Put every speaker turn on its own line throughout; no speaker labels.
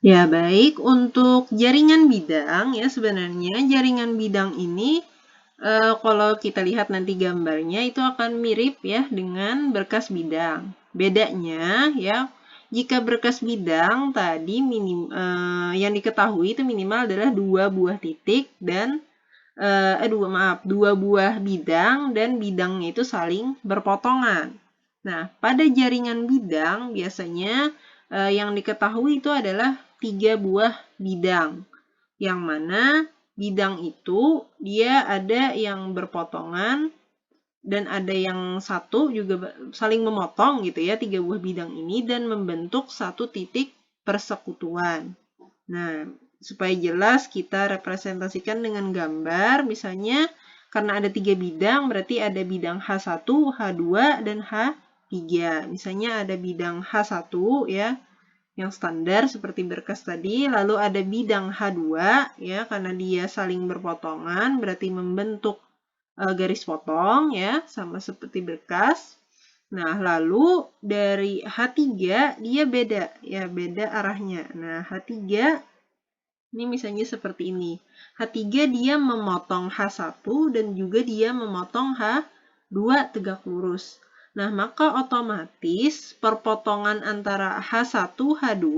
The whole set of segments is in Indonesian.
Ya, baik. Untuk jaringan bidang, ya sebenarnya jaringan bidang ini kalau kita lihat nanti gambarnya itu akan mirip ya dengan berkas bidang. Bedanya ya, jika berkas bidang tadi yang diketahui itu minimal adalah dua buah titik dan dua buah bidang dan bidangnya itu saling berpotongan. Nah, pada jaringan bidang biasanya yang diketahui itu adalah 3 buah bidang. Yang mana bidang itu dia ada yang berpotongan dan ada yang satu juga saling memotong gitu ya, 3 buah bidang ini dan membentuk satu titik persekutuan. Nah, supaya jelas kita representasikan dengan gambar, misalnya karena ada 3 bidang, berarti ada bidang H1, H2, dan H3. Misalnya ada bidang H1 ya, yang standar seperti berkas tadi, lalu ada bidang H2 ya, karena dia saling berpotongan, berarti membentuk garis potong ya, sama seperti berkas. Nah, lalu dari H3 dia beda ya, beda arahnya. Nah, H3 ini misalnya seperti ini. H3 dia memotong H1 dan juga dia memotong H2 tegak lurus. Nah, maka otomatis perpotongan antara H1, H2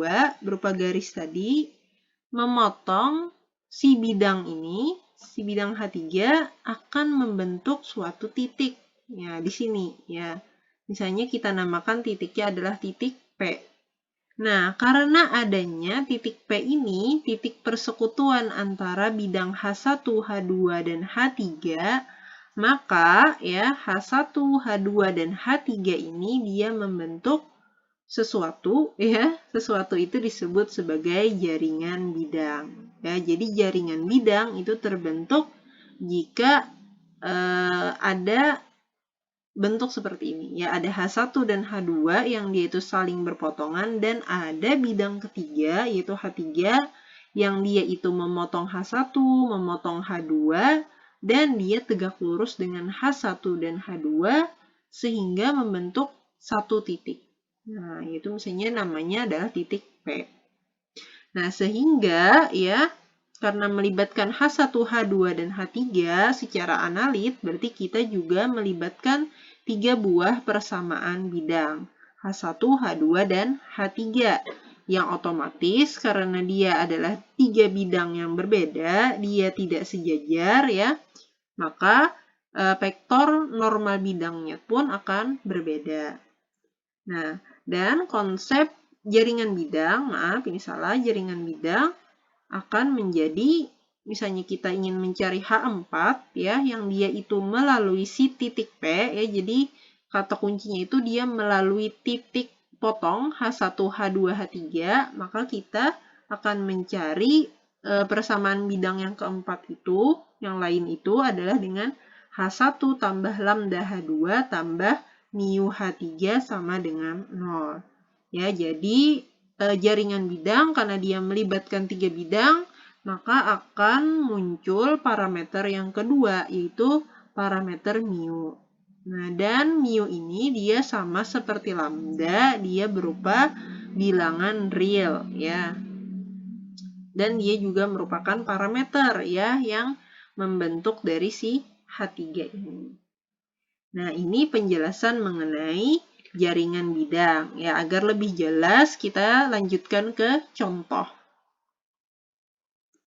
berupa garis tadi memotong si bidang ini, si bidang H3 akan membentuk suatu titik. Ya, di sini ya. Misalnya kita namakan titiknya adalah titik P. Nah, karena adanya titik P ini, titik persekutuan antara bidang H1, H2, dan H3, maka ya H1, H2, dan H3 ini dia membentuk sesuatu ya, sesuatu itu disebut sebagai jaringan bidang. Ya, jadi jaringan bidang itu terbentuk jika ada bentuk seperti ini. Ya, ada H1 dan H2 yang dia itu saling berpotongan dan ada bidang ketiga yaitu H3 yang dia itu memotong H1, memotong H2 dan dia tegak lurus dengan H1 dan H2 sehingga membentuk satu titik. Nah, itu misalnya namanya adalah titik P. Nah, sehingga ya karena melibatkan H1, H2, dan H3 secara analit, berarti kita juga melibatkan 3 buah persamaan bidang. H1, H2, dan H3. Yang otomatis karena dia adalah 3 bidang yang berbeda, dia tidak sejajar ya, maka vektor normal bidangnya pun akan berbeda. Nah, dan konsep jaringan bidang, maaf ini salah, jaringan bidang akan menjadi, misalnya kita ingin mencari H4 ya, yang dia itu melalui si titik P ya, jadi kata kuncinya itu dia melalui titik potong H1, H2, H3, maka kita akan mencari persamaan bidang yang keempat itu, yang lain itu adalah dengan H1 tambah lambda H2 tambah mu H3 sama dengan 0. Ya, jadi jaringan bidang karena dia melibatkan 3 bidang, maka akan muncul parameter yang kedua, yaitu parameter mu. Nah, dan mu ini dia sama seperti lambda, dia berupa bilangan real ya. Dan dia juga merupakan parameter ya yang membentuk dari si H3 ini. Nah, ini penjelasan mengenai jaringan bidang. Ya, agar lebih jelas kita lanjutkan ke contoh.